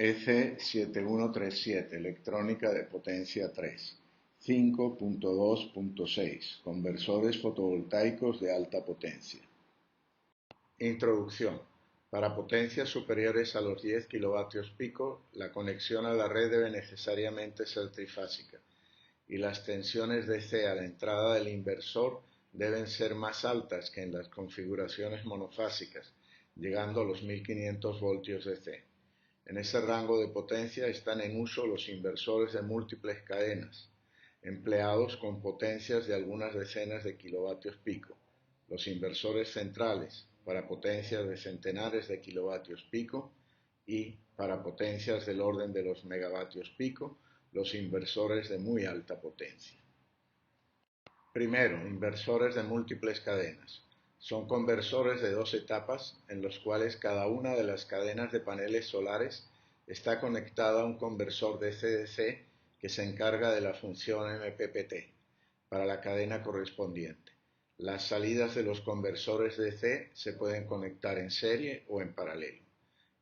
EC7137 electrónica de potencia 3, 5.2.6 conversores fotovoltaicos de alta potencia. Introducción. Para potencias superiores a los 10 kilovatios pico, la conexión a la red debe necesariamente ser trifásica y las tensiones DC a la entrada del inversor deben ser más altas que en las configuraciones monofásicas, llegando a los 1500 voltios DC. En ese rango de potencia están en uso los inversores de múltiples cadenas, empleados con potencias de algunas decenas de kilovatios pico, los inversores centrales para potencias de centenares de kilovatios pico y, para potencias del orden de los megavatios pico, los inversores de muy alta potencia. Primero, inversores de múltiples cadenas. Son conversores de dos etapas en los cuales cada una de las cadenas de paneles solares está conectada a un conversor DC-DC que se encarga de la función MPPT para la cadena correspondiente. Las salidas de los conversores DC se pueden conectar en serie o en paralelo.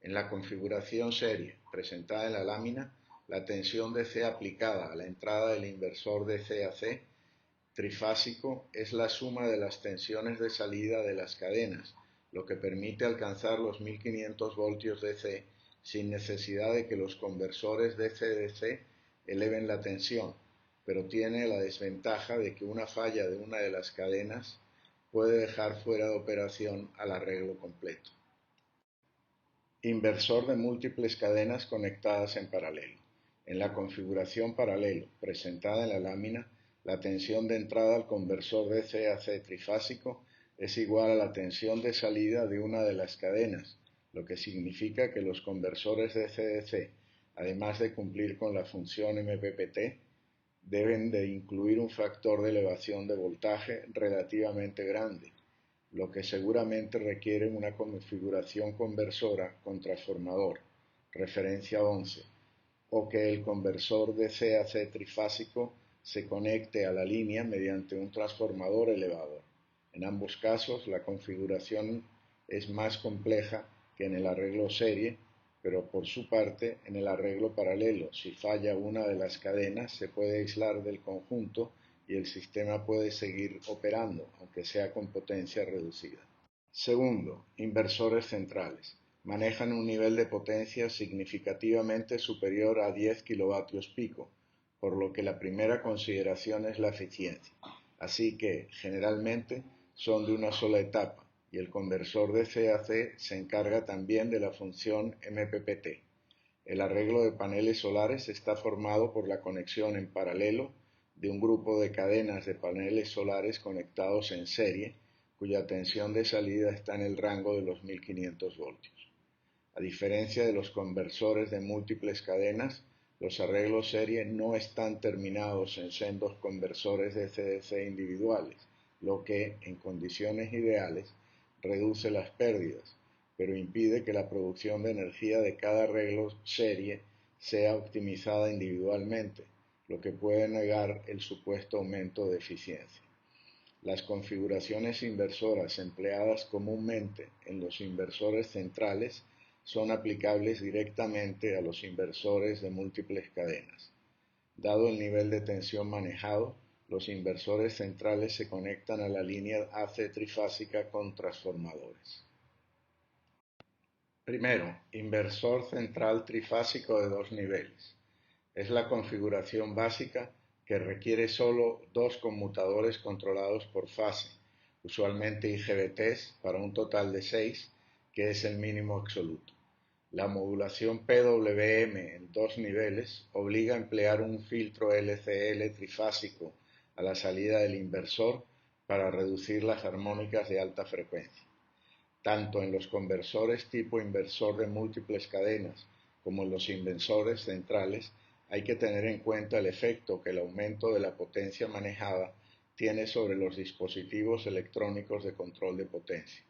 En la configuración serie presentada en la lámina, la tensión DC aplicada a la entrada del inversor DC-AC trifásico es la suma de las tensiones de salida de las cadenas, lo que permite alcanzar los 1500 voltios DC sin necesidad de que los conversores DC-DC eleven la tensión, pero tiene la desventaja de que una falla de una de las cadenas puede dejar fuera de operación al arreglo completo. Inversor de múltiples cadenas conectadas en paralelo. En la configuración paralelo presentada en la lámina, la tensión de entrada al conversor DC-AC trifásico es igual a la tensión de salida de una de las cadenas, lo que significa que los conversores DC-DC, además de cumplir con la función MPPT, deben de incluir un factor de elevación de voltaje relativamente grande, lo que seguramente requiere una configuración conversora con transformador, referencia 11, o que el conversor DC-AC trifásico se conecte a la línea mediante un transformador elevador. En ambos casos, la configuración es más compleja que en el arreglo serie, pero por su parte, en el arreglo paralelo, si falla una de las cadenas, se puede aislar del conjunto y el sistema puede seguir operando, aunque sea con potencia reducida. Segundo, inversores centrales. Manejan un nivel de potencia significativamente superior a 10 kilovatios pico, por lo que la primera consideración es la eficiencia. Así que, generalmente, son de una sola etapa, y el conversor DC-AC se encarga también de la función MPPT. El arreglo de paneles solares está formado por la conexión en paralelo de un grupo de cadenas de paneles solares conectados en serie, cuya tensión de salida está en el rango de los 1500 voltios. A diferencia de los conversores de múltiples cadenas, los arreglos serie no están terminados en sendos conversores DC-DC individuales, lo que, en condiciones ideales, reduce las pérdidas, pero impide que la producción de energía de cada arreglo serie sea optimizada individualmente, lo que puede negar el supuesto aumento de eficiencia. Las configuraciones inversoras empleadas comúnmente en los inversores centrales son aplicables directamente a los inversores de múltiples cadenas. Dado el nivel de tensión manejado, los inversores centrales se conectan a la línea AC trifásica con transformadores. Primero, inversor central trifásico de dos niveles. Es la configuración básica que requiere solo dos conmutadores controlados por fase, usualmente IGBTs, para un total de 6, que es el mínimo absoluto. La modulación PWM en dos niveles obliga a emplear un filtro LCL trifásico a la salida del inversor para reducir las armónicas de alta frecuencia. Tanto en los conversores tipo inversor de múltiples cadenas como en los inversores centrales hay que tener en cuenta el efecto que el aumento de la potencia manejada tiene sobre los dispositivos electrónicos de control de potencia.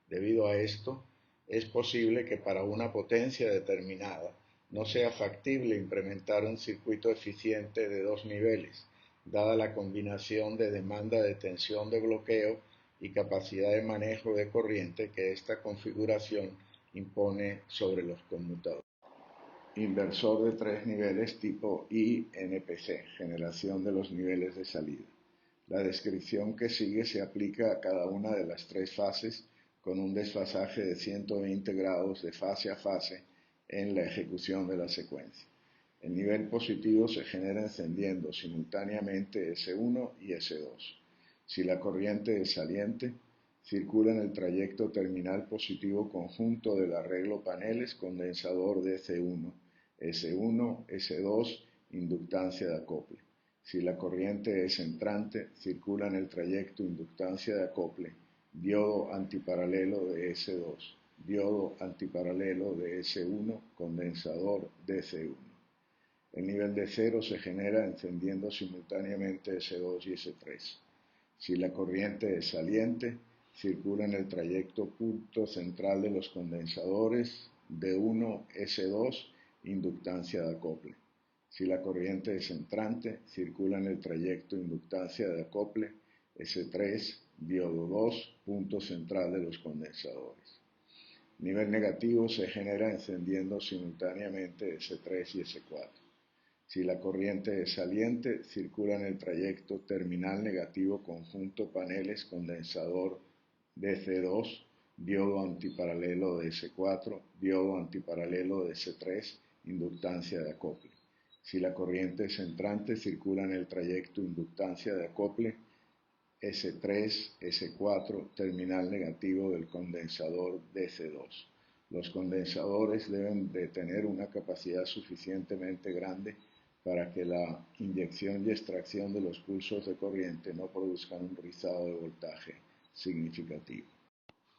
Debido a esto, es posible que para una potencia determinada no sea factible implementar un circuito eficiente de dos niveles, dada la combinación de demanda de tensión de bloqueo y capacidad de manejo de corriente que esta configuración impone sobre los conmutadores. Inversor de tres niveles tipo INPC, generación de los niveles de salida. La descripción que sigue se aplica a cada una de las tres fases con un desfasaje de 120 grados de fase a fase en la ejecución de la secuencia. El nivel positivo se genera encendiendo simultáneamente S1 y S2. Si la corriente es saliente, circula en el trayecto terminal positivo conjunto del arreglo paneles condensador de S1, S2, inductancia de acople. Si la corriente es entrante, circula en el trayecto inductancia de acople, diodo antiparalelo de S2, diodo antiparalelo de S1, condensador de S1. El nivel de cero se genera encendiendo simultáneamente S2 y S3. Si la corriente es saliente, circula en el trayecto punto central de los condensadores D1, S2, inductancia de acople. Si la corriente es entrante, circula en el trayecto inductancia de acople S3, diodo 2, punto central de los condensadores. Nivel negativo se genera encendiendo simultáneamente S3 y S4. Si la corriente es saliente, circula en el trayecto terminal negativo conjunto paneles condensador DC2, diodo antiparalelo de S4, diodo antiparalelo de S3, inductancia de acople. Si la corriente es entrante, circula en el trayecto inductancia de acople S3, S4, terminal negativo del condensador DC2. Los condensadores deben de tener una capacidad suficientemente grande para que la inyección y extracción de los pulsos de corriente no produzcan un rizado de voltaje significativo.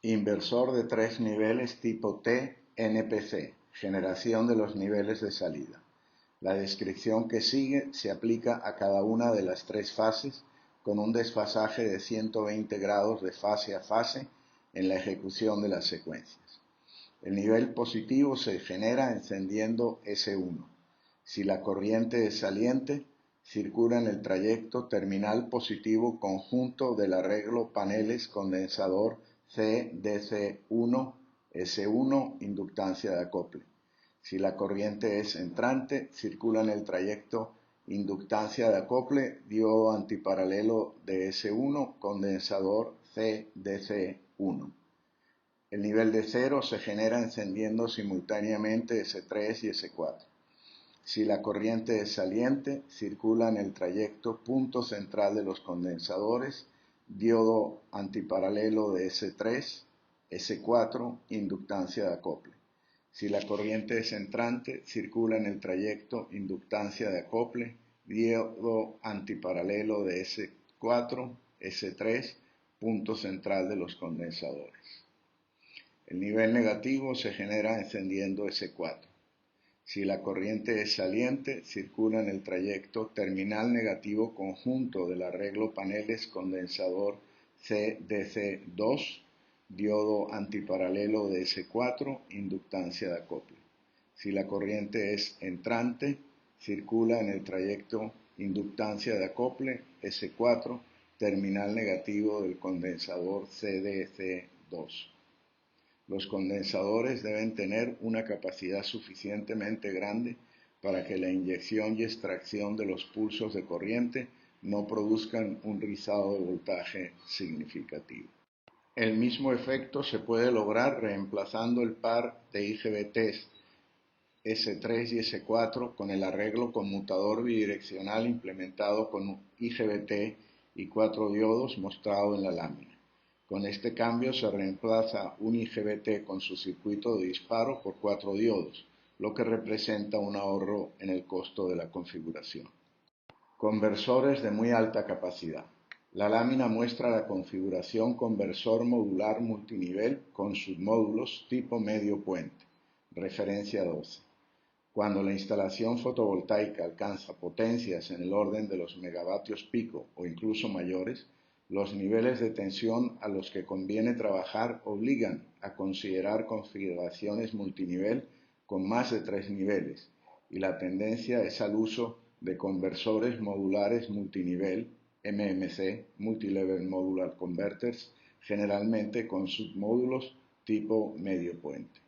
Inversor de tres niveles tipo T, NPC, generación de los niveles de salida. La descripción que sigue se aplica a cada una de las tres fases con un desfasaje de 120 grados de fase a fase en la ejecución de las secuencias. El nivel positivo se genera encendiendo S1. Si la corriente es saliente, circula en el trayecto terminal positivo conjunto del arreglo paneles condensador CDC1, S1, inductancia de acople. Si la corriente es entrante, circula en el trayecto inductancia de acople, diodo antiparalelo de S1, condensador CDC1. El nivel de cero se genera encendiendo simultáneamente S3 y S4. Si la corriente es saliente, circula en el trayecto punto central de los condensadores, diodo antiparalelo de S3, S4, inductancia de acople. Si la corriente es entrante, circula en el trayecto inductancia de acople, diodo antiparalelo de S4, S3, punto central de los condensadores. El nivel negativo se genera encendiendo S4. Si la corriente es saliente, circula en el trayecto terminal negativo conjunto del arreglo paneles condensador CDC2, diodo antiparalelo de S4, inductancia de acople. Si la corriente es entrante, circula en el trayecto inductancia de acople S4, terminal negativo del condensador CDC2. Los condensadores deben tener una capacidad suficientemente grande para que la inyección y extracción de los pulsos de corriente no produzcan un rizado de voltaje significativo. El mismo efecto se puede lograr reemplazando el par de IGBTs S3 y S4 con el arreglo conmutador bidireccional implementado con IGBT y 4 diodos mostrado en la lámina. Con este cambio se reemplaza un IGBT con su circuito de disparo por 4 diodos, lo que representa un ahorro en el costo de la configuración. Conversores de muy alta capacidad. La lámina muestra la configuración conversor modular multinivel con submódulos tipo medio puente, referencia 12. Cuando la instalación fotovoltaica alcanza potencias en el orden de los megavatios pico o incluso mayores, los niveles de tensión a los que conviene trabajar obligan a considerar configuraciones multinivel con más de 3 niveles, y la tendencia es al uso de conversores modulares multinivel, MMC, Multilevel Modular Converters, generalmente con submódulos tipo medio puente.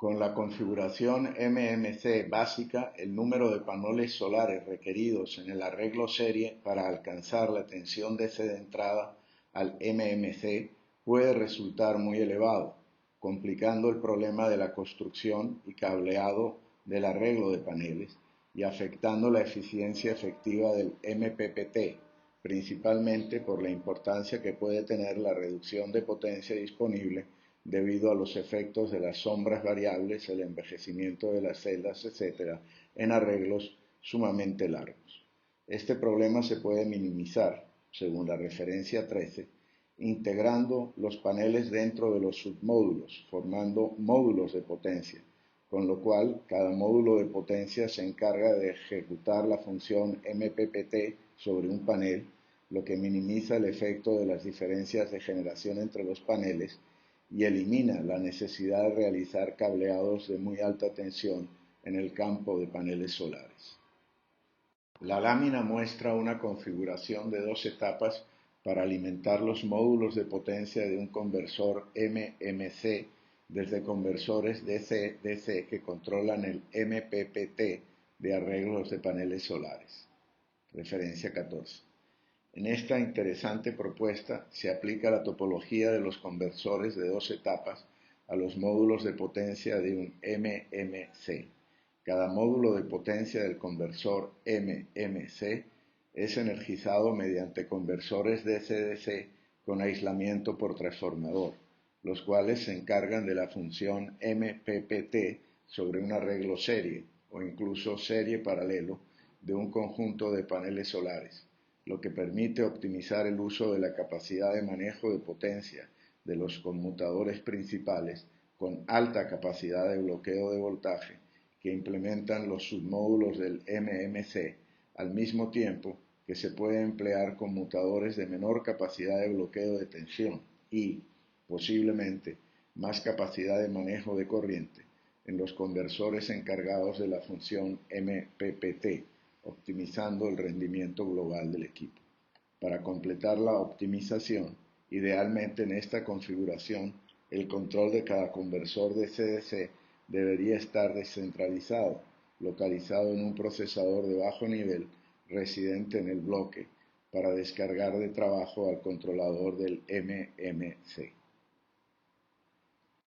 Con la configuración MMC básica, el número de paneles solares requeridos en el arreglo serie para alcanzar la tensión DC de entrada al MMC puede resultar muy elevado, complicando el problema de la construcción y cableado del arreglo de paneles y afectando la eficiencia efectiva del MPPT, principalmente por la importancia que puede tener la reducción de potencia disponible debido a los efectos de las sombras variables, el envejecimiento de las celdas, etc., en arreglos sumamente largos. Este problema se puede minimizar, según la referencia 13, integrando los paneles dentro de los submódulos, formando módulos de potencia, con lo cual cada módulo de potencia se encarga de ejecutar la función MPPT sobre un panel, lo que minimiza el efecto de las diferencias de generación entre los paneles y elimina la necesidad de realizar cableados de muy alta tensión en el campo de paneles solares. La lámina muestra una configuración de 2 etapas para alimentar los módulos de potencia de un conversor MMC desde conversores DC-DC que controlan el MPPT de arreglos de paneles solares. Referencia 14. En esta interesante propuesta se aplica la topología de los conversores de 2 etapas a los módulos de potencia de un MMC. Cada módulo de potencia del conversor MMC es energizado mediante conversores DC-DC con aislamiento por transformador, los cuales se encargan de la función MPPT sobre un arreglo serie o incluso serie paralelo de un conjunto de paneles solares, lo que permite optimizar el uso de la capacidad de manejo de potencia de los conmutadores principales con alta capacidad de bloqueo de voltaje que implementan los submódulos del MMC, al mismo tiempo que se puede emplear conmutadores de menor capacidad de bloqueo de tensión y, posiblemente, más capacidad de manejo de corriente en los conversores encargados de la función MPPT, optimizando el rendimiento global del equipo. Para completar la optimización, idealmente en esta configuración, el control de cada conversor de CDC debería estar descentralizado, localizado en un procesador de bajo nivel residente en el bloque, para descargar de trabajo al controlador del MMC.